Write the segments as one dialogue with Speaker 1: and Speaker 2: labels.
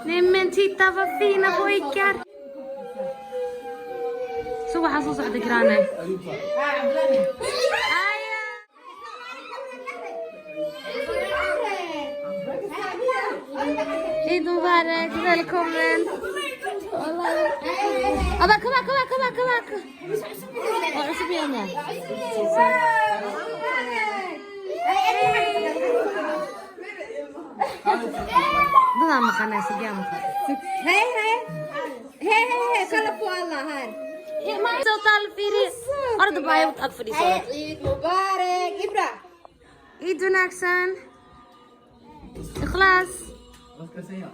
Speaker 1: Nej men titta vad fina pojkar. Så vad han så hade grannen. Eid Mubarak, välkommen. Abba, kom här. Ja, så blir det. Det där man kan läsa igen.
Speaker 2: Hej, kolla på alla här.
Speaker 1: Så talfiri. Har du bara gjort allt för dig så?
Speaker 2: Eid Mubarak, Ibra.
Speaker 1: Eid wanaagsan. Ikhlas.
Speaker 3: Vad ska jag säga?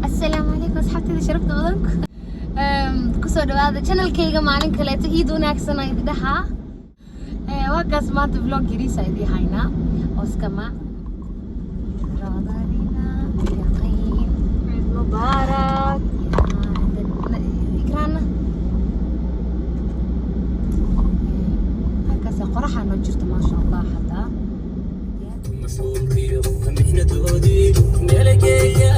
Speaker 1: السلام عليكم أصحابتي شرفت بضنكم كسر هذا channel كيجا مالين كليته إيدو ناكسنا يدها وقاس ما تفلوج يريسا يدي هاينا أسكما رادارينا يقين عيد مبارك إكرانا هكذا قرحة نجرت ما شاء الله حتى مسؤول فيه ومحنة دودي ملكية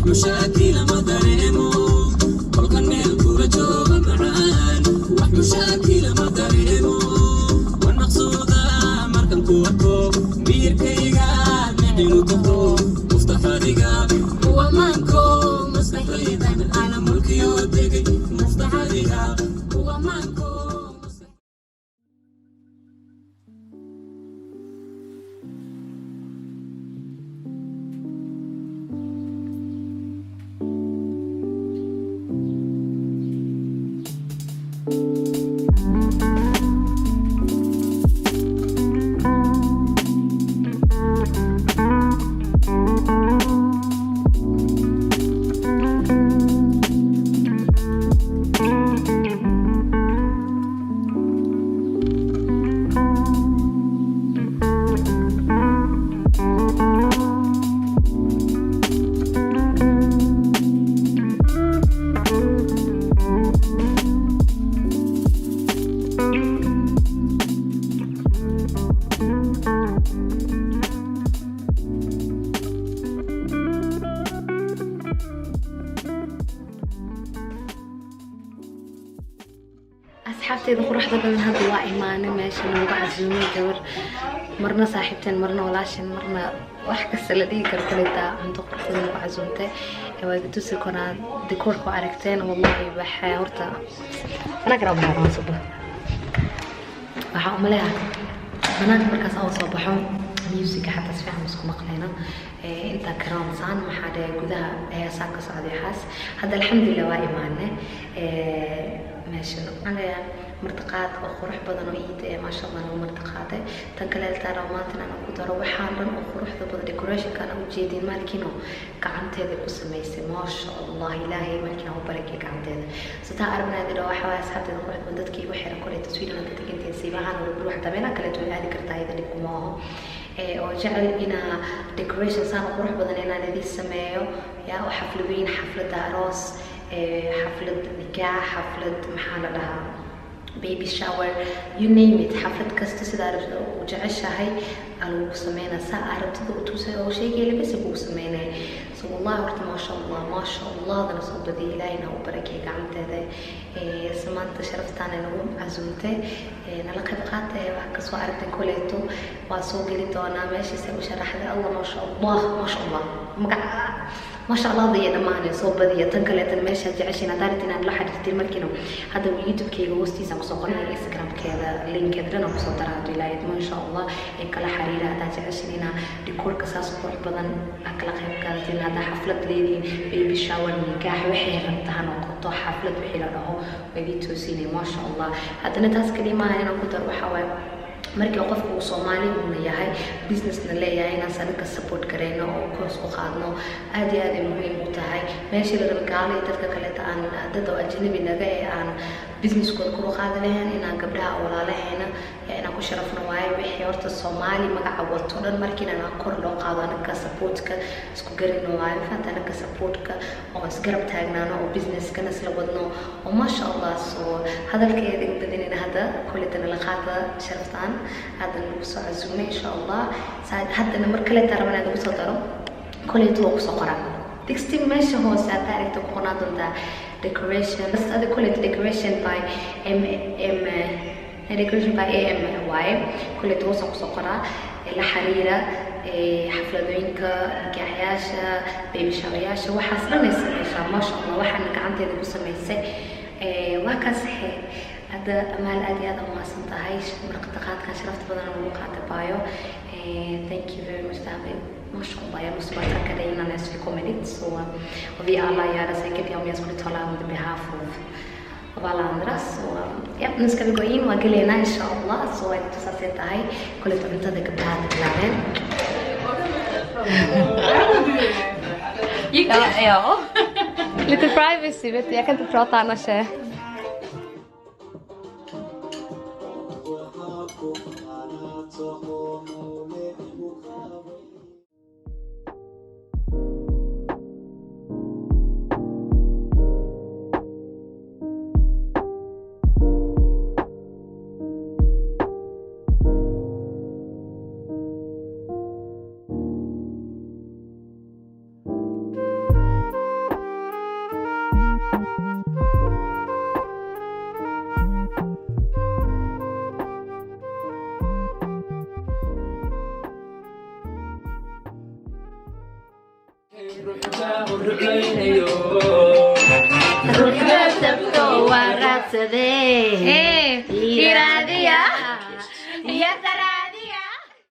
Speaker 1: مشاكل ما دريمو والقني الكورة جوغ معان مشاكل ما دريمو والمقصودة مركن كوكو بير كيغاد نحينو تخو مفتاح رقاب هو مانكو مستحيل دايما أنا ملكي ودقي مفتاح رقاب هو مانكو. أصحابتي ذكر واحدة من هذا الواقع معنا ماشي من بعد زومي دور مرنا صاحبتين مرنا ولاشين مرنا واحد السلدي كركلتا عند قرطة من بعد زومته وقت تسكنا ديكور كواركتين والله بحورتا أنا قرب بحران صبح بحاول مليها banaanka markaas aan soo baxo music xataa si fiican isku maqlayno inta karoon saan maxaa dhahay gudaha heesaa ka socday xaas hadda alxamdulilah waa imaanay meeshan anaga martaqaad oo qurux badan oo iida ee maasha Allah oo martaqaaday tan kale iltaan maanta aan ku daro waxaan dhan oo quruxda badan decoration kan u jeedin maalkino gacanteeda ku sameysay maasha Allah ilaahay maalkina u barakay gacanteeda sida aragnayd oo waxa waas hadda qurux badan dadkii waxay xiran taswiirna dadka intii siibahan oo ruux tabeena kale oo aadi kartaa iyada dib kuma aha oo jecel ina decoration saan qurux badan inaan idin sameeyo yaa oo xafladooyin xaflad aroos xaflad nikah xaflad maxaa la dhahaa baby shower you name it حفلة كاستو سيدا عرفت وجعشها هاي على سمينا ساعة عرفت وتوسع أو شيء قال بس يبغوا سمينا سو والله ورت ما شاء الله ما شاء الله ده نصب دي إلهنا وبركة قعدت هذا سمعت شرفت أنا نقوم عزومته نلقي بقات وكسو عرفت كليته واسوق لي أنا ماشي سوي شرح هذا الله ما شاء الله ما شاء الله ما شاء الله ضينا معنا صوب ضيّة تنقلت المشهد جعشنا دارتنا نلا حد كتير ملكينه هذا اليوتيوب كي جوستي سام صقرنا الانستغرام كذا لينك كذا نقصد ترى ولاية ما شاء الله كلا حريرة هذا جعشنا ديكور كساس قرح بدن أكل خير كذا هذا حفلة ليدي بيبي شاور نكاح وحيل امتحان وقطع حفلة وحيل له وبيجي توسيني ما شاء الله هذا نتاس كلمة أنا كنت أروح حوالي markii qofku uu Soomaali uu leeyahay business-na leeyahay inaan sanadka support kareyno oo course u qaadno aad iyo aad muhiim u tahay meeshii la rabay dadka kale aan dad oo ajnabi naga aan business-kooda ku qaadanayn inaan gabdhaha walaalaheena inaan ku sharafno waayo wixii horta Soomaali magaca wato dhan markii aan kor loo qaado anaka support-ka isku garino waayo faanta anaka support-ka oo isgarab taagnaano oo business-kana isla wadno oo ma sha Allah soo hadalkeeda badinina hada kulitana la qaada sharaftaan هذا الوصول عزومة إن شاء الله ساعد حتى نمر كله ترى من هذا الوصول ترى كله توقف سقرا تكستي ماشي هو ساعد تعرف تكون هذا decoration بس هذا كله decoration by decoration by AMY كله توقف سقرا الحريرة حفلة دوينكا نكاحياشة بيبي شاوياشة وحصلنا يسمى ما شاء الله وحنا كعنتي ذي قصة ميسي وكاسحي هذا أمال أدي هذا ما سنتهايش مرقدقات كان شرفت بدنا نوقعت بايو thank you very much دامي ما شاء الله يا مصباح كدينا ناس في كوميديت سو وفي الله يا رسائل كده يوم يسمع تطلع on the behalf of alla andra så ja nu ska vi gå in och glena inshallah så att du ska sätta här kolla på inte det kan ja lite privacy vet du jag kan inte prata annars Ruh sabto wa radsade iraadiya